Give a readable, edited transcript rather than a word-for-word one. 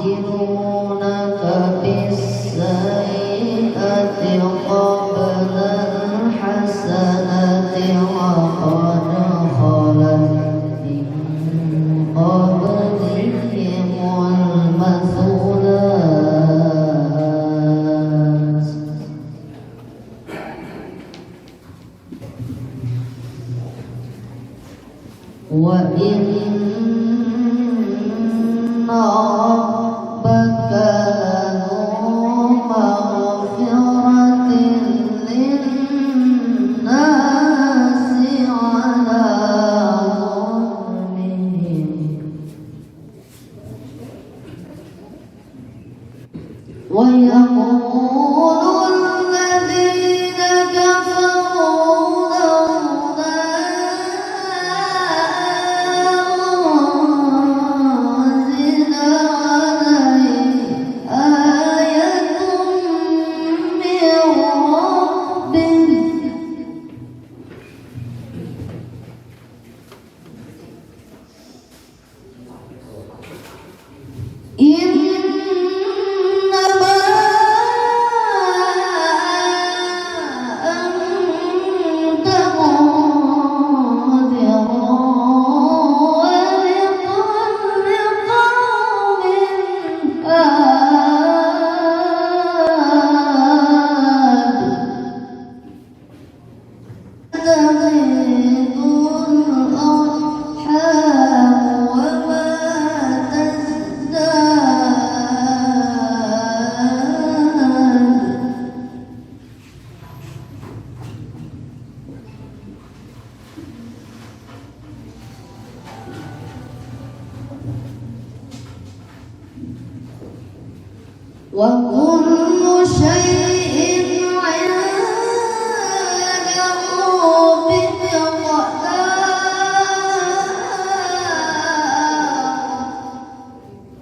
ويستعجلونك بالسيئة قبل الحسنة وقد خلت من قبلهم المثلات وإن ربك لذو مغفرة للناس على ظلمهم ويقول الذين كفروا لولا أنزل عليه آية من ربه إنما أنت منذر ولكل قوم هاد تغيظ الأرحام وما تزداد وكل شيء